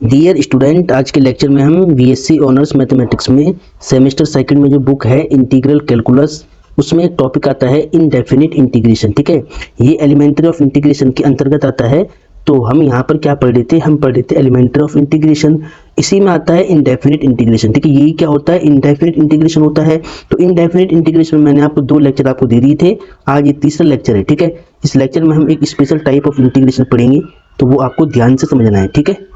Dear student, आज के lecture में हम बीएससी ऑनर्स मैथमेटिक्स में सेमेस्टर सेकंड में जो बुक है इंटीग्रल कैलकुलस, उसमें एक टॉपिक आता है इनडेफिनिट इंटीग्रेशन। ठीक है, ये एलिमेंट्री ऑफ इंटीग्रेशन के अंतर्गत आता है। तो हम यहाँ पर क्या पढ़ रहे थे, हम पढ़ रहे थे एलिमेंट्री ऑफ इंटीग्रेशन, इसी में आता है इनडेफिनिट इंटीग्रेशन। ठीक है, यही क्या होता है, इनडेफिनिट इंटीग्रेशन होता है। तो इनडेफिनिट इंटीग्रेशन में मैंने आपको 2 लेक्चर आपको दे दिए थे, आज ये तीसरा लेक्चर है। ठीक है, इस लेक्चर में हम एक स्पेशल टाइप ऑफ इंटीग्रेशन पढ़ेंगे, तो वो आपको ध्यान से समझना है। ठीक है,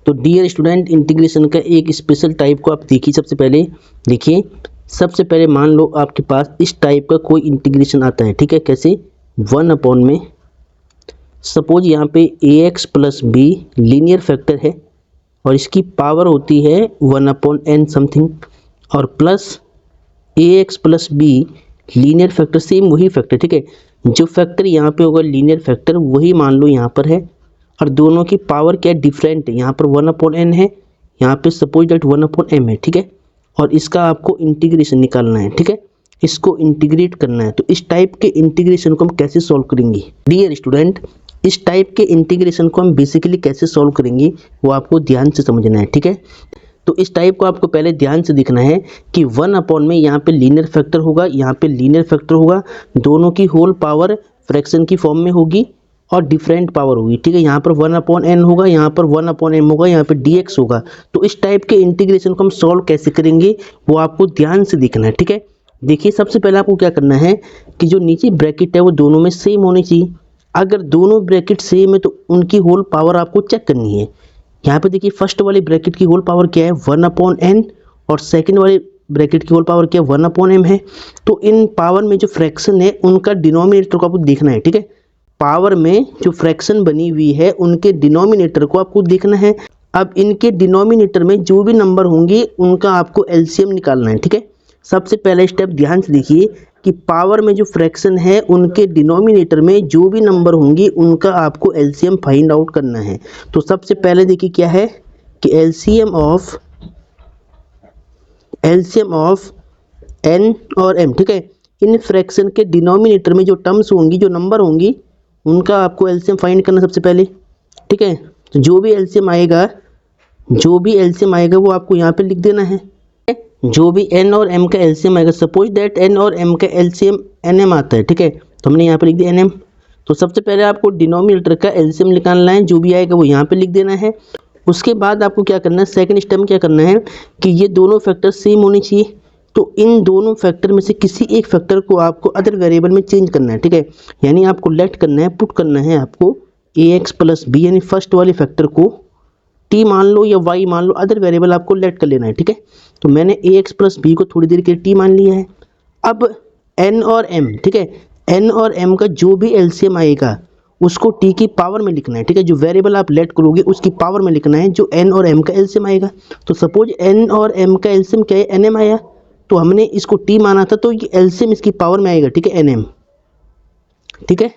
तो डियर स्टूडेंट, इंटीग्रेशन का एक स्पेशल टाइप को आप देखिए। सबसे पहले देखिए, सबसे पहले मान लो आपके पास इस टाइप का कोई इंटीग्रेशन आता है। ठीक है, कैसे, 1 में सपोज यहाँ पे ax plus be linear factor है और इसकी पावर होती है 1/n समथिंग, और plus ax plus be linear factor, same वही फैक्टर। ठीक है, जो फैक्टर यहाँ पे होगा लीनियर फैक्टर वही मान लो यहाँ पर है, और दोनों की पावर क्या डिफरेंट है, यहाँ पर 1/n है, यहाँ पे सपोज दैट 1/m है। ठीक है, और इसका आपको इंटीग्रेशन निकालना है। ठीक है, इसको इंटीग्रेट करना है। तो इस टाइप के इंटीग्रेशन को हम कैसे सॉल्व करेंगे डियर स्टूडेंट, इस टाइप के इंटीग्रेशन को हम बेसिकली कैसे सॉल्व करेंगे वो आपको ध्यान से समझना है। ठीक है, तो इस टाइप को आपको पहले ध्यान से देखना है कि 1/में यहाँ पे लीनियर फैक्टर होगा, यहाँ पे लीनियर फैक्टर होगा, दोनों की होल पावर फ्रैक्शन की फॉर्म में होगी और डिफरेंट पावर होगी। ठीक है, यहाँ पर 1/n होगा, यहाँ पर 1/m होगा, यहाँ पे dx होगा। तो इस टाइप के इंटीग्रेशन को हम सॉल्व कैसे करेंगे वो आपको ध्यान से देखना है। ठीक है, देखिए सबसे पहले आपको क्या करना है कि जो नीचे ब्रैकेट है वो दोनों में सेम होनी चाहिए। अगर दोनों ब्रैकेट सेम है तो उनकी होल पावर आपको चेक करनी है। यहाँ पे देखिए फर्स्ट वाली ब्रैकेट की होल पावर क्या है, 1/n, और सेकंड वाली ब्रैकेट की होल पावर क्या है, 1/m है। तो इन पावर में जो फ्रैक्शन है उनका डिनोमिनेटर को आपको देखना है। ठीक है, पावर में जो फ्रैक्शन बनी हुई है उनके डिनोमिनेटर को आपको देखना है। अब इनके डिनोमिनेटर में जो भी नंबर होंगे उनका आपको एलसीएम निकालना है। ठीक है, सबसे पहला स्टेप ध्यान से देखिए कि पावर में जो फ्रैक्शन है उनके डिनोमिनेटर में जो भी नंबर होंगे उनका आपको एलसीएम फाइंड आउट करना है। तो सबसे पहले देखिए क्या है कि एलसीएम ऑफ n और m। ठीक है, इन फ्रैक्शन के डिनोमिनेटर में जो टर्म्स होंगी, जो नंबर होंगी, उनका आपको एलसीएम फाइंड करना सबसे पहले। ठीक है, तो जो भी एलसीएम आएगा वो आपको यहाँ पे लिख देना है। जो भी n और m का एलसीएम आएगा, सपोज दैट n और m का एलसीएम nm आता है। ठीक है, तो हमने यहाँ पे लिख दिया nm। तो सबसे पहले आपको डिनोमिनेटर का एलसीएम निकालना है, जो भी आएगा वो यहाँ पे लिख देना है। उसके बाद आपको क्या करना है, सेकंड स्टेप में क्या करना है कि ये दोनों फैक्टर सेम होने चाहिए। तो इन दोनों फैक्टर में से किसी एक फैक्टर को आपको अदर वेरिएबल में चेंज करना है। ठीक है, यानी आपको लेट करना है, पुट करना है आपको ax प्लस बी, यानी फर्स्ट वाले फैक्टर को t मान लो या y मान लो, अदर वेरिएबल आपको लेट कर लेना है। ठीक है, तो मैंने ax प्लस बी को थोड़ी देर के लिए t मान लिया है। अब n और m, ठीक है, n और m का जो भी एलसीएम आएगा उसको t की पावर में लिखना है। ठीक है, जो वेरिएबल आप लेट करोगे उसकी पावर में लिखना है जो n और m का एलसीएम आएगा। तो सपोज n और m का एलसीएम क्या है, nm आया, तो हमने इसको t माना था, तो ये एलसीएम इसकी पावर में आएगा। ठीक है, nm। ठीक है,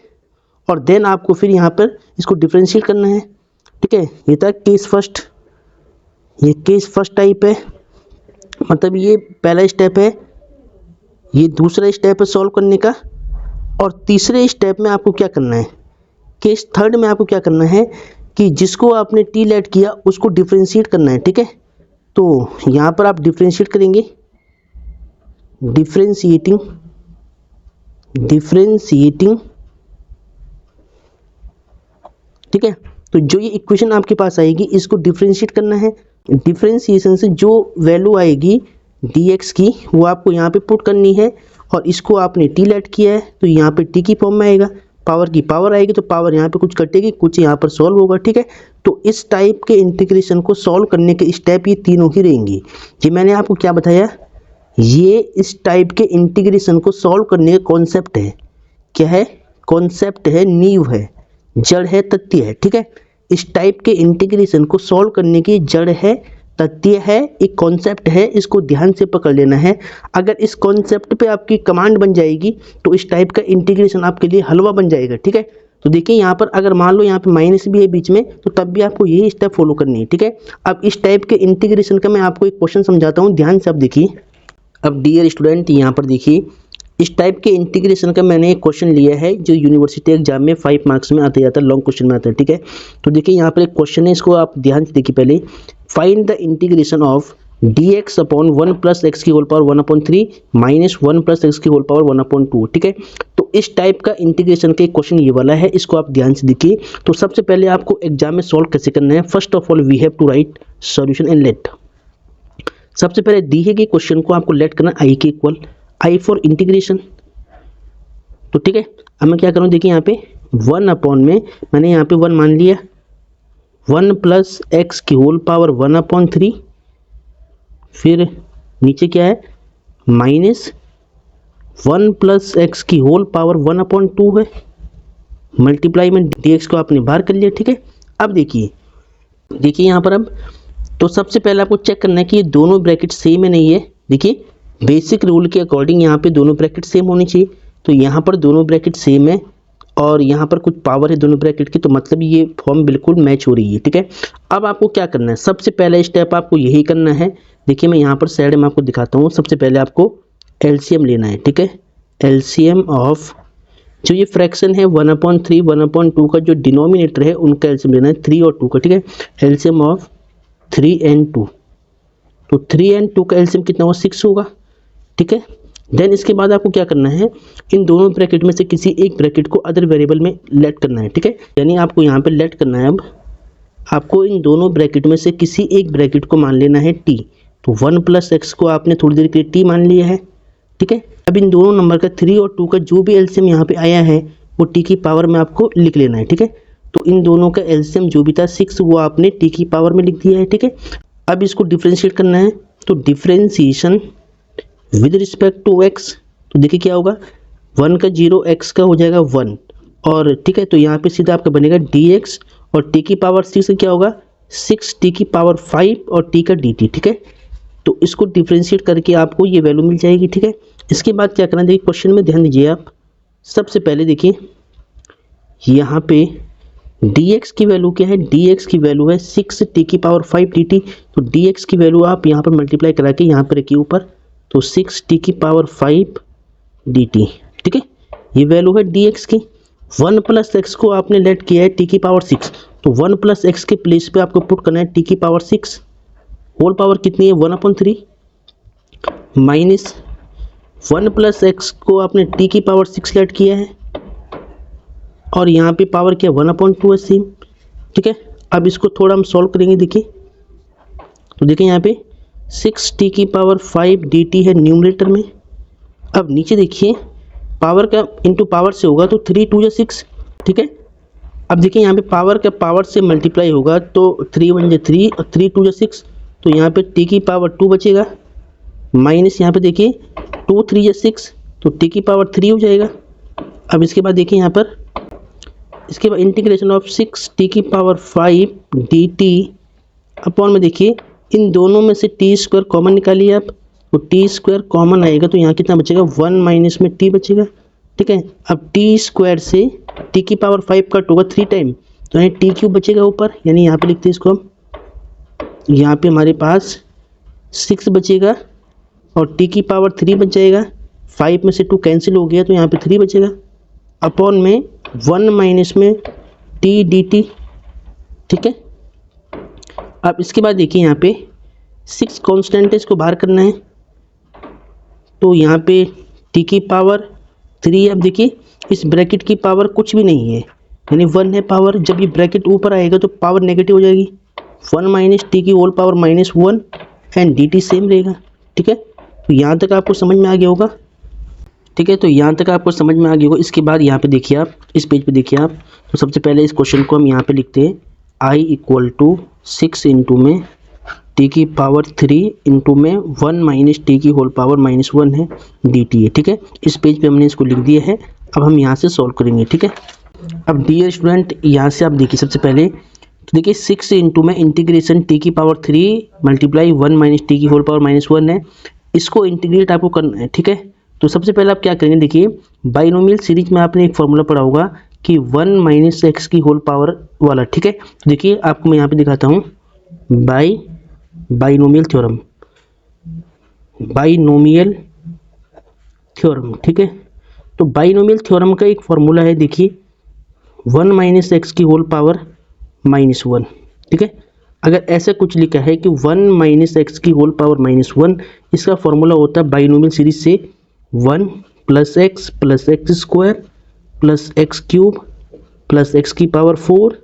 और देन आपको फिर यहाँ पर इसको डिफरेंशिएट करना है। ठीक है, ये था केस फर्स्ट, ये केस फर्स्ट टाइप है, मतलब ये पहला स्टेप है, ये दूसरा स्टेप है सॉल्व करने का। और तीसरे स्टेप में आपको क्या करना है, केस थर्ड में आपको क्या करना है कि जिसको आपने टी लेट किया उसको डिफरेंशिएट करना है। ठीक है, तो यहाँ पर आप डिफरेंशिएट करेंगे, डिफरेंशिएटिंग, ठीक है। तो जो ये इक्वेशन आपके पास आएगी इसको डिफरेंशिएट करना है। डिफरेंशिएशन से जो वैल्यू आएगी dx की वो आपको यहाँ पे पुट करनी है, और इसको आपने t लेट किया है तो यहाँ पे t की फॉर्म में आएगा, पावर की पावर आएगी तो पावर यहाँ पे कुछ कटेगी, कुछ यहाँ पर सॉल्व होगा। ठीक है, तो इस टाइप के इंटीग्रेशन को सॉल्व करने के स्टेप ये तीनों ही रहेंगी। ये मैंने आपको क्या बताया, ये इस टाइप के इंटीग्रेशन को सॉल्व करने का कॉन्सेप्ट है। क्या है, कॉन्सेप्ट है, नींव है, जड़ है, तथ्य है। ठीक है, इस टाइप के इंटीग्रेशन को सॉल्व करने की जड़ है, तथ्य है, एक कॉन्सेप्ट है, इसको ध्यान से पकड़ लेना है। अगर इस कॉन्सेप्ट पे आपकी कमांड बन जाएगी तो इस टाइप का इंटीग्रेशन आपके लिए हलवा बन जाएगा। ठीक है, तो देखिए यहाँ पर अगर मान लो यहाँ पे माइनस भी है बीच में, तो तब भी आपको यही स्टेप फॉलो करनी है। ठीक है, अब इस टाइप के इंटीग्रेशन का मैं आपको एक क्वेश्चन समझाता हूँ, ध्यान से आप देखिए। अब डियर स्टूडेंट यहाँ पर देखिए इस टाइप के इंटीग्रेशन का मैंने एक क्वेश्चन लिया है जो यूनिवर्सिटी एग्जाम में 5 मार्क्स में आता जाता है, लॉन्ग क्वेश्चन में आता है, ठीक है। तो देखिए यहाँ पर एक क्वेश्चन है, इसको आप ध्यान से देखिए पहले। Find the integration of dx upon 1 plus x की whole power 1/3 minus 1 plus x की होल पावर 1/2, ठीक है। तो इस टाइप का इंटीग्रेशन का क्वेश्चन ये वाला है, इसको आप ध्यान से देखिए। तो सबसे पहले आपको एग्जाम में सॉल्व कैसे करना है, first of all we have to write solution in let. सबसे पहले दी है कि क्वेश्चन को आपको लेट करना आई के इक्वल, आई फॉर इंटीग्रेशन, तो ठीक है। अब मैं क्या करूँ, देखिए यहाँ पे 1 अपॉन में मैंने यहाँ पे 1 मान लिया, 1 प्लस एक्स की होल पावर 1/3, फिर नीचे क्या है माइनस 1 प्लस एक्स की होल पावर 1/2 है, मल्टीप्लाई में dx को आपने बाहर कर लिया, ठीक है। अब देखिए यहाँ पर अब तो सबसे पहले आपको चेक करना है कि ये दोनों ब्रैकेट सेम है नहीं है। देखिए बेसिक रूल के अकॉर्डिंग यहाँ पे दोनों ब्रैकेट सेम होनी चाहिए, तो यहाँ पर दोनों ब्रैकेट सेम है और यहाँ पर कुछ पावर है दोनों ब्रैकेट की, तो मतलब ये फॉर्म बिल्कुल मैच हो रही है, ठीक है। अब आपको क्या करना है, सबसे पहला स्टेप आपको यही करना है। देखिए मैं यहाँ पर साइड में आपको दिखाता हूँ। सबसे पहले आपको एलसीएम लेना है, ठीक है। एलसीएम ऑफ जो ये फ्रैक्शन है 1/3 1/2 का जो डिनोमिनेटर है उनका एलसीएम लेना है, 3 और 2 का, ठीक है। एलसीएम ऑफ 3 and 2, तो 3 and 2 का एलसीएम कितना होगा 6 होगा, ठीक है। देन इसके बाद आपको क्या करना है, इन दोनों ब्रैकेट में से किसी एक ब्रैकेट को अदर वेरिएबल में लेट करना है, ठीक है। यानी आपको यहाँ पे लेट करना है, अब आपको इन दोनों ब्रैकेट में से किसी एक ब्रैकेट को मान लेना है t, तो 1 प्लस एक्स को आपने थोड़ी देर के लिए t मान लिया है, ठीक है। अब इन दोनों नंबर का 3 और 2 का जो भी एलसीएम यहाँ पे आया है वो t की पावर में आपको लिख लेना है, ठीक है। तो इन दोनों का एलसीएम जो भी था 6 वो आपने t की पावर में लिख दिया है, ठीक है। अब इसको डिफरेंशिएट करना है, तो differentiation with respect to x, तो देखिए क्या होगा 1 का 0 x का हो जाएगा 1, और ठीक है। तो यहाँ पे सीधा आपका बनेगा dx और t की पावर 6 क्या होगा 6 t की पावर 5 और t का dt, ठीक है। तो इसको डिफरेंशिएट करके आपको ये वैल्यू मिल जाएगी, ठीक है। इसके बाद क्या करना है, देखिए क्वेश्चन में ध्यान दीजिए आप। सबसे पहले देखिए यहाँ पे dx की वैल्यू क्या है, dx की वैल्यू है 6 t की पावर 5 dt, तो dx की वैल्यू आप यहाँ पर मल्टीप्लाई करा के यहाँ पर रखिए ऊपर, तो 6 t की पावर 5 dt, ठीक है। ये वैल्यू है dx की। 1 प्लस एक्स को आपने लेट किया है t की पावर 6, तो 1 प्लस एक्स के प्लेस पे आपको पुट करना है t की पावर 6, होल पावर कितनी है 1/3, माइनस 1 प्लस एक्स को आपने t की पावर 6 लेट किया है और यहाँ पे पावर क्या 1/2 है सेम, ठीक है। अब इसको थोड़ा हम सॉल्व करेंगे, देखिए तो देखिए यहाँ पे 6 t की पावर 5 dt है न्यूमरेटर में। अब नीचे देखिए पावर का इंटू पावर से होगा तो 3 2 6, ठीक है। अब देखिए यहाँ पे पावर का पावर से मल्टीप्लाई होगा तो 3 1 3 और 3 2 6, तो यहाँ पे t की पावर 2 बचेगा, माइनस यहाँ पे देखिए 2 3 6, तो t की पावर 3 हो जाएगा। अब इसके बाद देखिए यहाँ पर इसके बाद इंटीग्रेशन ऑफ 6 t की पावर 5 dt अपॉन में देखिए इन दोनों में से टी स्क्वायर कॉमन निकालिए आप, तो टी स्क्वायर कॉमन आएगा तो यहाँ कितना बचेगा 1 माइनस में टी बचेगा, ठीक है। अब टी स्क्वायर से टी की पावर 5 कट होगा 3 टाइम, तो यहाँ टी क्यूब बचेगा ऊपर, यानी यहाँ पे लिखते हैं इसको हम, यहाँ पे हमारे पास 6 बचेगा और टी की पावर 3 बच जाएगा, 5 में से 2 कैंसिल हो गया तो यहाँ पे 3 बचेगा, अपॉन में 1 माइनस में टी डी टी, ठीक है। अब इसके बाद देखिए यहाँ पे 6 कॉन्स्टेंट इसको बाहर करना है, तो यहाँ पे t की पावर 3, अब देखिए इस ब्रैकेट की पावर कुछ भी नहीं है यानी 1 है पावर, जब ये ब्रैकेट ऊपर आएगा तो पावर नेगेटिव हो जाएगी, 1 माइनस टी की whole power -1 and dt same रहेगा, ठीक है। तो यहाँ तक आपको समझ में आ गया होगा, ठीक है। तो यहाँ तक आपको समझ में आ गया होगा। इसके बाद यहाँ पे देखिए आप, इस पेज पे देखिए आप, तो सबसे पहले इस क्वेश्चन को हम यहाँ पे लिखते हैं i = 6 इंटू में t की पावर 3 इंटू में 1 माइनस टी की होल पावर -1 है dt है, ठीक है। इस पेज पे हमने इसको लिख दिया है। अब हम यहाँ से सॉल्व करेंगे, ठीक है। अब डियर स्टूडेंट यहाँ से आप देखिए सबसे पहले तो देखिए 6 इंटू में इंटीग्रेशन t की पावर 3 मल्टीप्लाई 1 माइनस टी की होल पावर -1 है, इसको इंटीग्रेट आपको करना है, ठीक है। तो सबसे पहले आप क्या करेंगे, देखिए बाइनोमियल सीरीज में आपने एक फॉर्मूला पढ़ा होगा कि 1 माइनस एक्स की होल पावर वाला, ठीक है। तो देखिए आपको मैं यहाँ पे दिखाता हूँ बाइनोमियल थ्योरम, ठीक है। तो बाइनोमियल थ्योरम का एक फॉर्मूला है, देखिए 1 माइनस एक्स की होल पावर -1, ठीक है। अगर ऐसा कुछ लिखा है कि 1 माइनस एक्स की होल पावर -1, इसका फॉर्मूला होता है बाइनोमियल सीरीज से 1 plus x square plus x cube plus x की पावर 4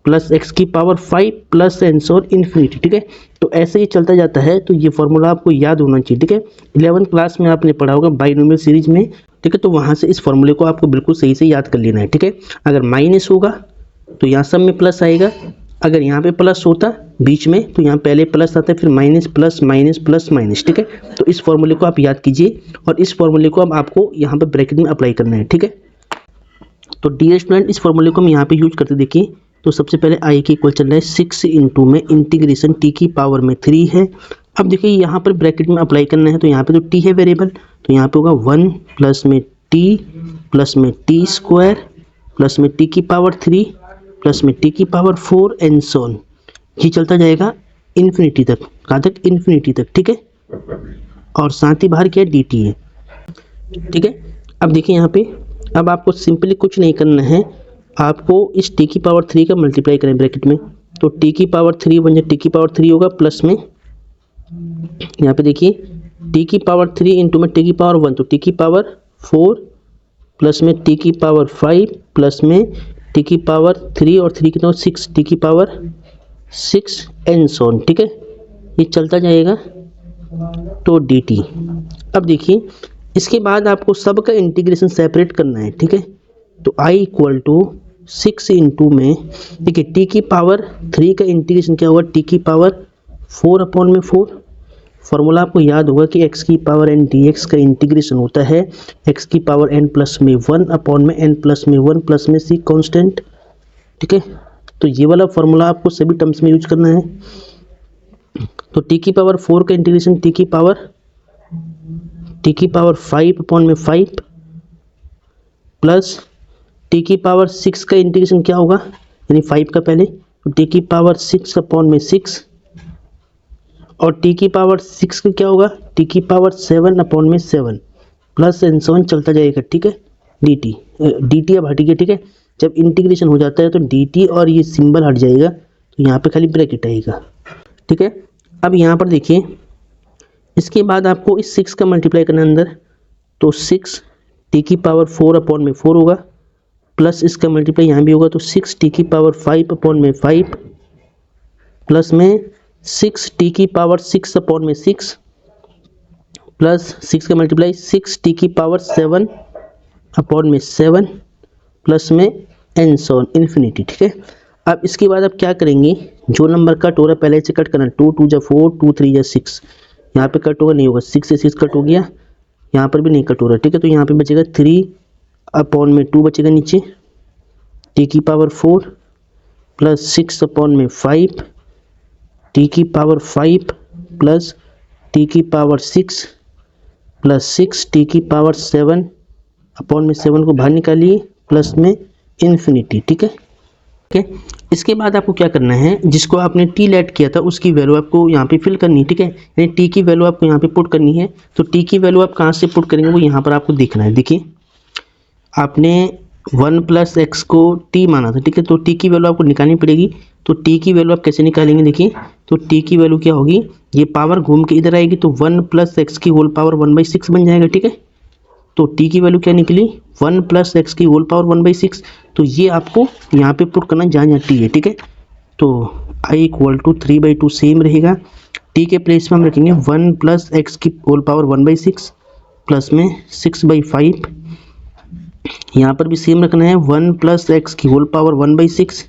प्लस एक्स की power 5 plus and so on infinity, ठीक है। तो ऐसे ही चलता जाता है, तो ये फॉर्मूला आपको याद होना चाहिए, ठीक है। 11th क्लास में आपने पढ़ा होगा बाइनोमियल सीरीज में, ठीक है। तो वहाँ से इस फॉर्मूले को आपको बिल्कुल सही से याद कर लेना है, ठीक है। अगर माइनस होगा तो यहाँ सब में प्लस आएगा, अगर यहाँ पे प्लस होता बीच में तो यहाँ पहले प्लस आता है, फिर minus plus minus plus minus, ठीक है। तो इस फॉर्मूले को आप याद कीजिए और इस फॉर्मूले को अब आपको यहाँ पर ब्रैकेट में अप्लाई करना है, ठीक है। तो डियर स्टूडेंट, इस फॉर्मूले को हम यहाँ पे यूज करते देखिए। तो सबसे पहले आई के इक्वल चल रहा है 6 इंटू में इंटीग्रेशन टी की पावर में 3 है। अब देखिए यहाँ पर ब्रैकेट में अप्लाई करना है, तो यहाँ पे तो टी है वेरिएबल, तो यहाँ पे होगा 1 प्लस में टी प्लस में टी स्क्वायर प्लस में टी की पावर 3 प्लस में टी की पावर 4 एंड सो ऑन। ये चलता जाएगा इन्फिनिटी तक, कहाँ तक? इन्फिनिटी तक, ठीक है। और साथ ही बाहर क्या है? डी टी है, ठीक है। अब देखिए यहाँ पे, अब आपको सिंपली कुछ नहीं करना है, आपको इस टी की पावर 3 का मल्टीप्लाई करें ब्रैकेट में। तो टी की पावर 3 बन जाए टी की पावर 3 होगा प्लस में, यहाँ पे देखिए टी की पावर 3 इंटू में टी की पावर 1, तो टी की पावर 4 प्लस में टी की पावर 5 प्लस में टी की पावर 3 और 3 कितना 6, टी की पावर 6 एंड सो ऑन, ठीक है। ये चलता जाएगा तो डी टी। अब देखिए इसके बाद आपको सब का इंटीग्रेशन सेपरेट करना है, ठीक है। तो i इक्वल टू 6 इंटू में, देखिए टी की पावर 3 का इंटीग्रेशन क्या होगा? टी की पावर 4 अपॉन में 4। फॉर्मूला आपको याद होगा कि x की पावर n dx का इंटीग्रेशन होता है x की पावर n प्लस में 1 अपॉन में n प्लस में 1 प्लस में c कांस्टेंट, ठीक है। तो ये वाला फॉर्मूला आपको सभी टर्म्स में यूज करना है। तो टी की पावर 4 का इंटीग्रेशन टी की पावर 5 अपॉन में 5 प्लस टी की पावर 6 का इंटीग्रेशन क्या होगा? यानी 5 का पहले, तो टी की पावर 6 अपॉन में 6 और टी की पावर 6 का क्या होगा? टी की पावर 7 अपॉन में 7 प्लस एंड सो ऑन चलता जाएगा, ठीक है। डी टी अब हट गया, ठीक है। जब इंटीग्रेशन हो जाता है तो डी टी और ये सिंबल हट जाएगा, तो यहाँ पे खाली ब्रैकेट आएगा, ठीक है। अब यहाँ पर देखिए इसके बाद आपको इस 6 का मल्टीप्लाई करना अंदर, तो 6 टी की पावर 4 अपॉन में 4 होगा प्लस इसका मल्टीप्लाई यहाँ भी होगा, तो 6 टी की पावर 5 अपॉन में 5 प्लस में 6 टी की पावर 6 अपॉन में 6 प्लस 6 का मल्टीप्लाई 6 टी की पावर 7 अपॉन में 7 प्लस में एंड सो ऑन इन्फिनिटी, ठीक है। अब इसके बाद आप क्या करेंगे? जो नंबर कट हो रहा है पहले से कट करना, 2 2 जा 4, 2 3 जा 6, यहाँ पे कट होगा नहीं होगा, 6 से 6 कट हो गया, यहाँ पर भी नहीं कट हो रहा, ठीक है। तो यहाँ पे बचेगा 3 अपॉन में 2 बचेगा नीचे, टी की पावर 4 प्लस 6 अपॉन में 5 टी की पावर 5 प्लस टी की पावर 6 प्लस 6 टी की पावर 7 अपॉन में 7 को बाहर निकालिए प्लस में इन्फिनिटी, ठीक है। ठीक है, इसके बाद आपको क्या करना है? जिसको आपने टी लेट किया था उसकी वैल्यू आपको यहाँ पे फिल करनी है, ठीक है। यानी टी की वैल्यू आपको यहाँ पे पुट करनी है। तो टी की वैल्यू आप कहाँ से पुट करेंगे वो यहाँ पर आपको देखना है। देखिए आपने 1 प्लस एक्स को टी माना था, ठीक है। तो टी की वैल्यू आपको निकालनी पड़ेगी। तो टी की वैल्यू आप कैसे निकालेंगे? देखिए तो टी की वैल्यू क्या होगी, ये पावर घूम के इधर आएगी, तो 1 प्लस एक्स की होल पावर 1/6 बन जाएगा, ठीक है। तो टी की वैल्यू क्या निकली? 1 प्लस एक्स की होल पावर 1/6। तो ये आपको यहाँ पे पुट करना जहाँ जहाँ टी है, ठीक है। तो i इक्वल टू 3/2 सेम रहेगा। टी के प्लेस में हम रखेंगे 1 प्लस एक्स की होल पावर 1/6 प्लस में 6/5। यहाँ पर भी सेम रखना है 1 प्लस एक्स की होल पावर 1/6।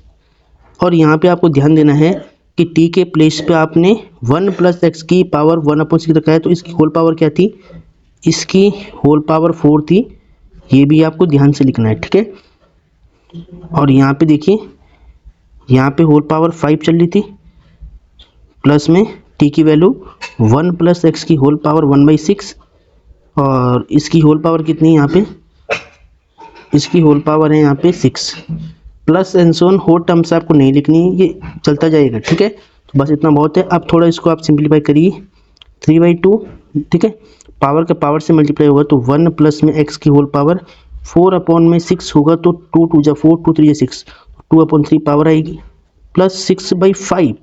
और यहाँ पे आपको ध्यान देना है कि टी के प्लेस पे आपने 1 प्लस एक्स की पावर 1/6 रखा है, तो इसकी होल पावर क्या थी? इसकी होल पावर 4 थी। ये भी आपको ध्यान से लिखना है, ठीक है। और यहाँ पे देखिए यहाँ पे होल पावर 5 चल रही थी प्लस में टी की वैल्यू 1 प्लस एक्स की होल पावर 1/6 और इसकी होल पावर कितनी है यहाँ पे? इसकी होल पावर है यहाँ पे 6 plus and so on. Whole terms आपको नहीं लिखनी है, ये चलता जाएगा, ठीक है। तो बस इतना बहुत है। अब थोड़ा इसको आप सिंप्लीफाई करिए 3/2, ठीक है। पावर का पावर से मल्टीप्लाई होगा तो 1 प्लस में x की होल पावर, 4 अपॉन में 6 होगा तो 2 2 जा 4, 2 3 जा 6, 2 अपॉन 3 पावर आएगी प्लस 6/5।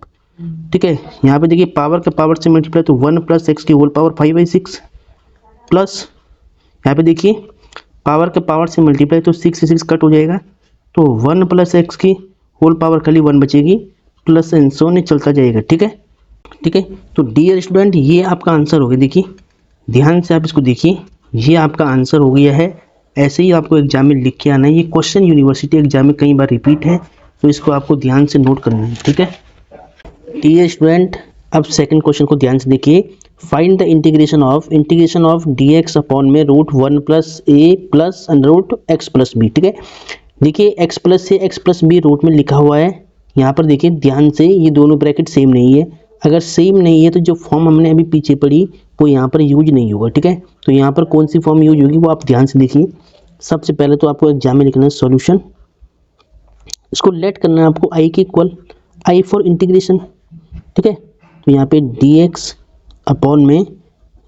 ठीक है, यहाँ पे देखिए पावर का पावर से मल्टीप्लाई तो 1 प्लस x की होल पावर 5/6 प्लस यहाँ पे देखिए पावर का पावर से मल्टीप्लाई तो 6 से 6 कट हो जाएगा तो 1 प्लस x की होल पावर खाली 1 बचेगी प्लस एंड सो ऑन चलता जाएगा। ठीक है, ठीक है। तो डियर स्टूडेंट ये आपका आंसर हो गया। देखिए ध्यान से आप इसको देखिए, ये आपका आंसर हो गया है। ऐसे ही आपको एग्जाम में लिख के आना है। ये क्वेश्चन यूनिवर्सिटी एग्जाम में कई बार रिपीट है तो इसको आपको ध्यान से नोट करना है। ठीक है डियर स्टूडेंट, अब सेकंड क्वेश्चन को ध्यान से देखिए। Find the integration of dx upon में √1 plus a plus √x plus b। ठीक है, देखिए x प्लस से x प्लस बी रूट में लिखा हुआ है। यहाँ पर देखिए ध्यान से, ये दोनों ब्रैकेट सेम नहीं है। अगर सेम नहीं है तो जो फॉर्म हमने अभी पीछे पढ़ी वो यहाँ पर यूज नहीं होगा। ठीक है, तो यहाँ पर कौन सी फॉर्म यूज होगी वो आप ध्यान से देखिए। सबसे पहले तो आपको एग्जाम में लिखना है सॉल्यूशन, इसको लेट करना है आपको i के इक्वल, i फॉर इंटीग्रेशन। ठीक है, तो यहाँ पे dx अपॉन में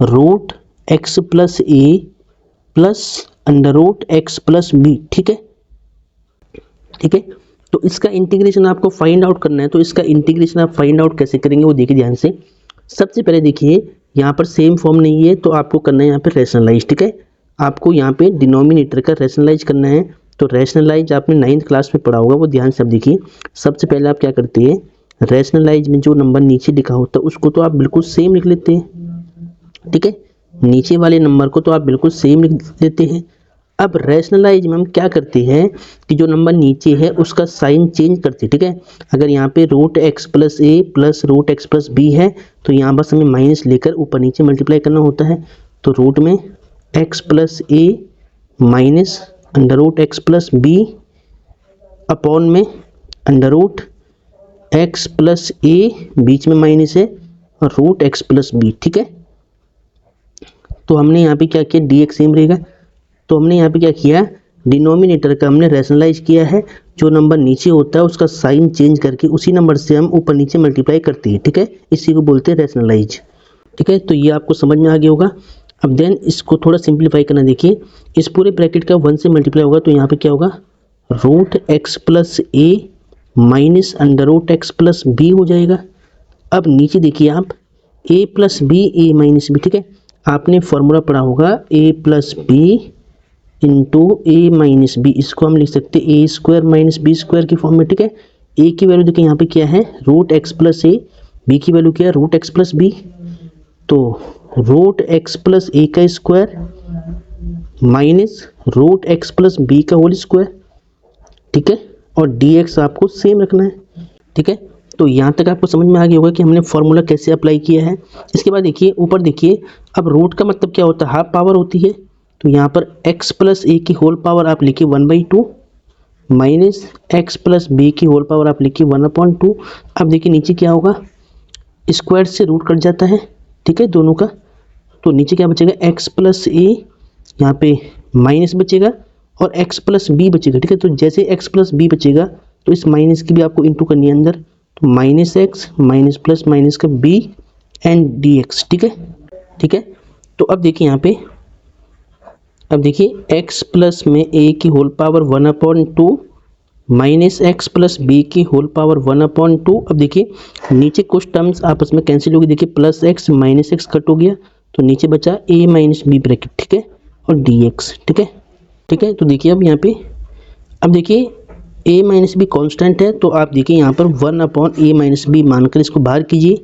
√x plus a plus √x plus b। ठीक है, ठीक है। तो इसका इंटीग्रेशन आपको फाइंड आउट करना है। तो इसका इंटीग्रेशन आप फाइंड आउट कैसे करेंगे वो देखिए ध्यान से। सबसे पहले देखिए यहाँ पर सेम फॉर्म नहीं है तो आपको करना है यहाँ पे रैशनलाइज। ठीक है, आपको यहाँ पे डिनोमिनेटर का रैशनलाइज करना है। तो रैशनलाइज आपने 9th क्लास में पढ़ा होगा, वो ध्यान से अब देखिए। सबसे पहले आप क्या करते हैं, रैशनलाइज में जो नंबर नीचे लिखा होता है उसको तो आप बिल्कुल सेम लिख लेते हैं। ठीक है, नीचे वाले नंबर को तो आप बिल्कुल सेम लिख लेते हैं। अब रैशनलाइज में हम क्या करते हैं कि जो नंबर नीचे है उसका साइन चेंज करते हैं। ठीक है, अगर यहाँ पे √x plus a plus √x plus b है तो यहाँ बस हमें माइनस लेकर ऊपर नीचे मल्टीप्लाई करना होता है। तो रूट में x plus a minus √x plus b upon में √x प्लस a, बीच में माइनस है, और √x प्लस b। ठीक है, तो हमने यहाँ पे क्या किया, dx सेम रहेगा। तो हमने यहाँ पे क्या किया, डिनोमिनेटर का हमने रैशनलाइज किया है। जो नंबर नीचे होता है उसका साइन चेंज करके उसी नंबर से हम ऊपर नीचे मल्टीप्लाई करते हैं। ठीक है, इसी को बोलते हैं रैशनलाइज। ठीक है, तो ये आपको समझ में आ गया होगा। अब देन इसको थोड़ा सिंप्लीफाई करना। देखिए इस पूरे ब्रैकेट का 1 से मल्टीप्लाई होगा तो यहाँ पे क्या होगा, √x plus a minus √x plus b हो जाएगा। अब नीचे देखिए आप a plus b a minus b। ठीक है, आपने फॉर्मूला पढ़ा होगा a plus b into a minus B. इसको हम लिख सकते हैं a square minus B square की फॉर्म में। ठीक है, a की वैल्यू देखिए यहाँ पे क्या है, √x प्लस a, b की वैल्यू क्या है, √x प्लस b। तो √x प्लस a का square minus √x plus b का होल स्क्वायर। ठीक है, और dx आपको सेम रखना है। ठीक है, तो यहाँ तक आपको समझ में आ गया होगा कि हमने फॉर्मूला कैसे अप्लाई किया है। इसके बाद देखिए ऊपर देखिए, अब रूट का मतलब क्या होता है, हाफ पावर होती है। तो यहाँ पर x प्लस a की होल पावर आप लिखिए 1/2 माइनस x प्लस b की होल पावर आप लिखिए 1/2। अब देखिए नीचे क्या होगा, स्क्वायर से रूट कट जाता है। ठीक है, दोनों का, तो नीचे क्या बचेगा, x प्लस a, यहाँ पे माइनस बचेगा और x प्लस b बचेगा। ठीक है, तो जैसे x प्लस b बचेगा तो इस माइनस की भी आपको इंटू करनी है अंदर। तो minus x minus plus minus का b एंड dx। ठीक है, ठीक है। तो अब देखिए यहाँ पे, अब देखिए x प्लस में a की whole power 1/2 minus x plus b की होल पावर 1/2। अब देखिए नीचे कुछ टर्म्स आपस में कैंसिल होगी। देखिए plus x minus x cut हो गया तो नीचे बचा a माइनस b ब्रैकेट। ठीक है, और dx। ठीक है, ठीक है। तो देखिए अब यहाँ पे, अब देखिए a माइनस बी कॉन्स्टेंट है तो आप देखिए यहाँ पर 1/a माइनस बी मानकर इसको बाहर कीजिए।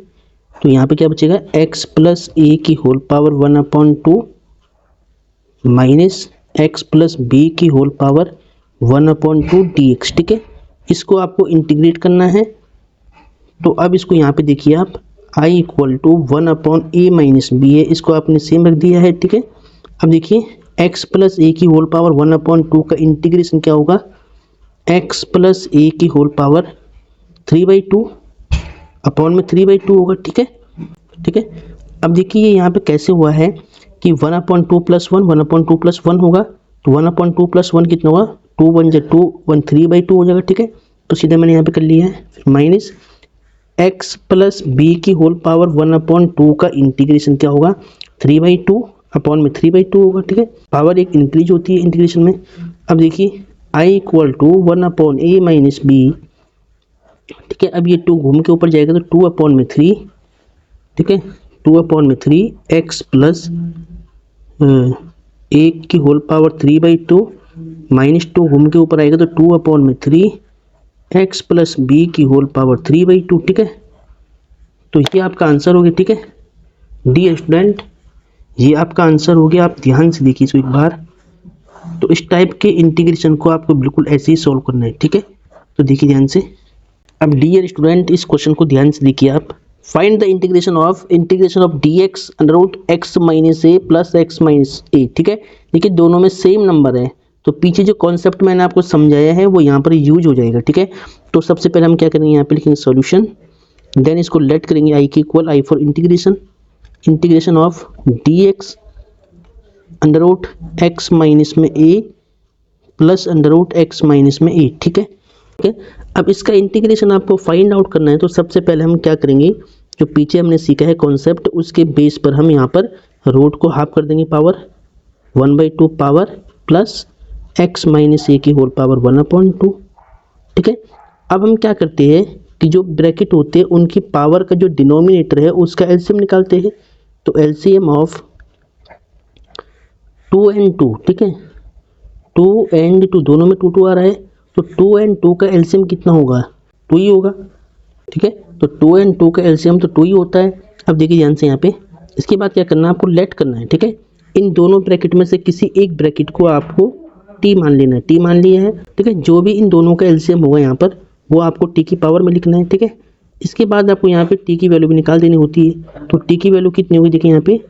तो यहाँ पे क्या बचेगा, x प्लस a की whole power 1/2 minus x plus B की होल पावर 1/2 dx। ठीक है, इसको आपको इंटीग्रेट करना है। तो अब इसको यहाँ पे देखिए आप, i equal to 1/a minus B है, इसको आपने सेम रख दिया है। ठीक है, अब देखिए x प्लस a की होल पावर 1/2 का इंटीग्रेशन क्या होगा, x प्लस a की होल पावर 3/2 अपॉन में 3/2 होगा। ठीक है, ठीक है। अब देखिए यहाँ पे कैसे हुआ है कि 1/2 प्लस 1 1/2 प्लस 1 होगा। तो 1/2 प्लस 1 कितना होगा, 2 1 जा 2 1 3/2 हो जाएगा। ठीक है, तो सीधा मैंने यहाँ पे कर लिया है। फिर माइनस x प्लस बी की होल पावर 1/2 का इंटीग्रेशन क्या होगा, 3/2 अपॉन में 3/2 होगा, ठीक है। पावर एक इंक्रीज होती है इंटीग्रेशन में। अब देखिए I equal to 1/a minus B, ठीक है। अब ये 2 घूम के ऊपर जाएगा तो 2/3, ठीक है, 2/3 x प्लस a की होल पावर 3/2 माइनस 2 घूम के ऊपर आएगा तो 2/3 x प्लस b की होल पावर 3/2, ठीक है। तो ये आपका आंसर हो गया, ठीक है। डी स्टूडेंट, ये आपका आंसर हो गया। आप ध्यान से देखिए इसको एक बार। तो इस टाइप के इंटीग्रेशन को आपको बिल्कुल ऐसे ही सॉल्व करना है, ठीक है। तो देखिए ध्यान से। अब डियर स्टूडेंट, इस क्वेश्चन को ध्यान से देखिए आप। Find the integration of dx under root x minus a plus x minus a, ठीक है। देखिए दोनों में सेम नंबर है, तो पीछे जो कॉन्सेप्ट मैंने आपको समझाया है वो यहाँ पर यूज हो जाएगा, ठीक है। तो सबसे पहले हम क्या करेंगे, यहाँ पे लिखेंगे सॉल्यूशन, देन इसको लेट करेंगे आई के equal, I for integration of dx under root x minus में a plus under root x minus में a, ठीक है। अब इसका इंटीग्रेशन आपको फाइंड आउट करना है, तो सबसे पहले हम क्या करेंगे, जो पीछे हमने सीखा है कॉन्सेप्ट, उसके बेस पर हम यहाँ पर रूट को हाफ कर देंगे, power 1/2 power plus x minus a की होल पावर 1/2, ठीक है। अब हम क्या करते हैं कि जो ब्रैकेट होते हैं उनकी पावर का जो डिनोमिनेटर है उसका एलसीएम निकालते हैं। तो एलसीएम ऑफ 2 and 2, ठीक है, 2 and 2 दोनों में 2 आ रहा है, तो 2 and 2 का एलसीएम कितना होगा, 2 ही होगा, ठीक है। तो 2 and 2 का एलसीएम तो 2 ही होता है। अब देखिए ध्यान से यहाँ पे, इसके बाद क्या करना है, आपको लेट करना है, ठीक है। इन दोनों ब्रैकेट में से किसी एक ब्रैकेट को आपको टी मान लेना है, टी मान लिया है, ठीक है। जो भी इन दोनों का एलसीएम होगा यहाँ पर वो आपको टी की पावर में लिखना है, ठीक है। इसके बाद आपको यहाँ पे टी की वैल्यू भी निकाल देनी होती है। तो टी की वैल्यू कितनी होगी, देखिए यहाँ पे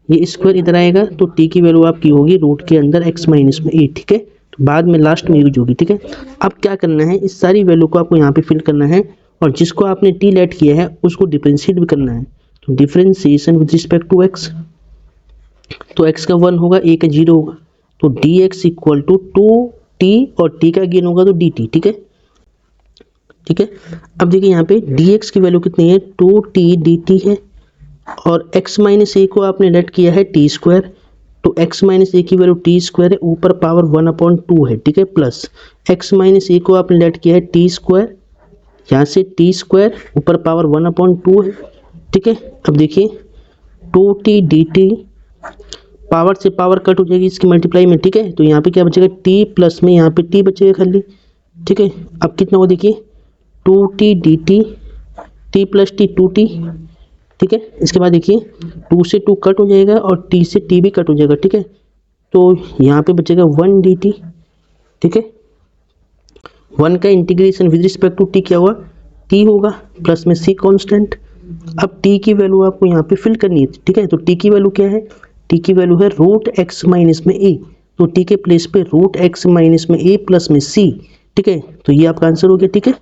ये स्क्वायर इधर आएगा, तो टी की वैल्यू आपकी होगी रूट के अंदर x माइनस में a, ठीक है। तो बाद में लास्ट में यूज होगी, ठीक है। अब क्या करना है, इस सारी वैल्यू को आपको यहाँ पे फिल करना है, और जिसको आपने टी लेट किया है उसको डिफरेंशिएट भी करना है। तो differentiation with respect to x, तो x का 1 होगा, a का 0 होगा, तो dx इक्वल टू 2t और t का गेन होगा तो dt, ठीक है, ठीक है। अब देखिए यहाँ पे dx की वैल्यू कितनी है, 2t dt है, और x माइनस ए को आपने लेट किया है टी स्क्वायर, तो x माइनस ए की वैल्यू टी स्क्वायर है, ऊपर पावर 1/2 है, ठीक है, प्लस x माइनस ए को आपने लेट किया है टी स्क्वायर, यहाँ से टी स्क्वायर ऊपर पावर 1/2 है, ठीक है। अब देखिए 2t dt, पावर से पावर कट हो जाएगी इसकी मल्टीप्लाई में, ठीक है। तो यहाँ पे क्या बचेगा, t प्लस में यहाँ पे t बचेगा खाली, ठीक है। अब कितना होगा देखिए, 2t dt, t plus t 2t, ठीक है। इसके बाद देखिए 2 से 2 कट हो जाएगा और t से t भी कट हो जाएगा, ठीक है। तो यहाँ पे बचेगा 1 dt, ठीक है। 1 का integration with respect to t क्या हुआ, t होगा, प्लस में c कांस्टेंट। अब t की वैल्यू आपको यहाँ पे फिल करनी है, ठीक है। तो t की वैल्यू क्या है, t की वैल्यू है रूट x माइनस में a, तो t के प्लेस पे रूट x माइनस में a प्लस में c, ठीक है। तो ये आपका आंसर हो गया, ठीक है।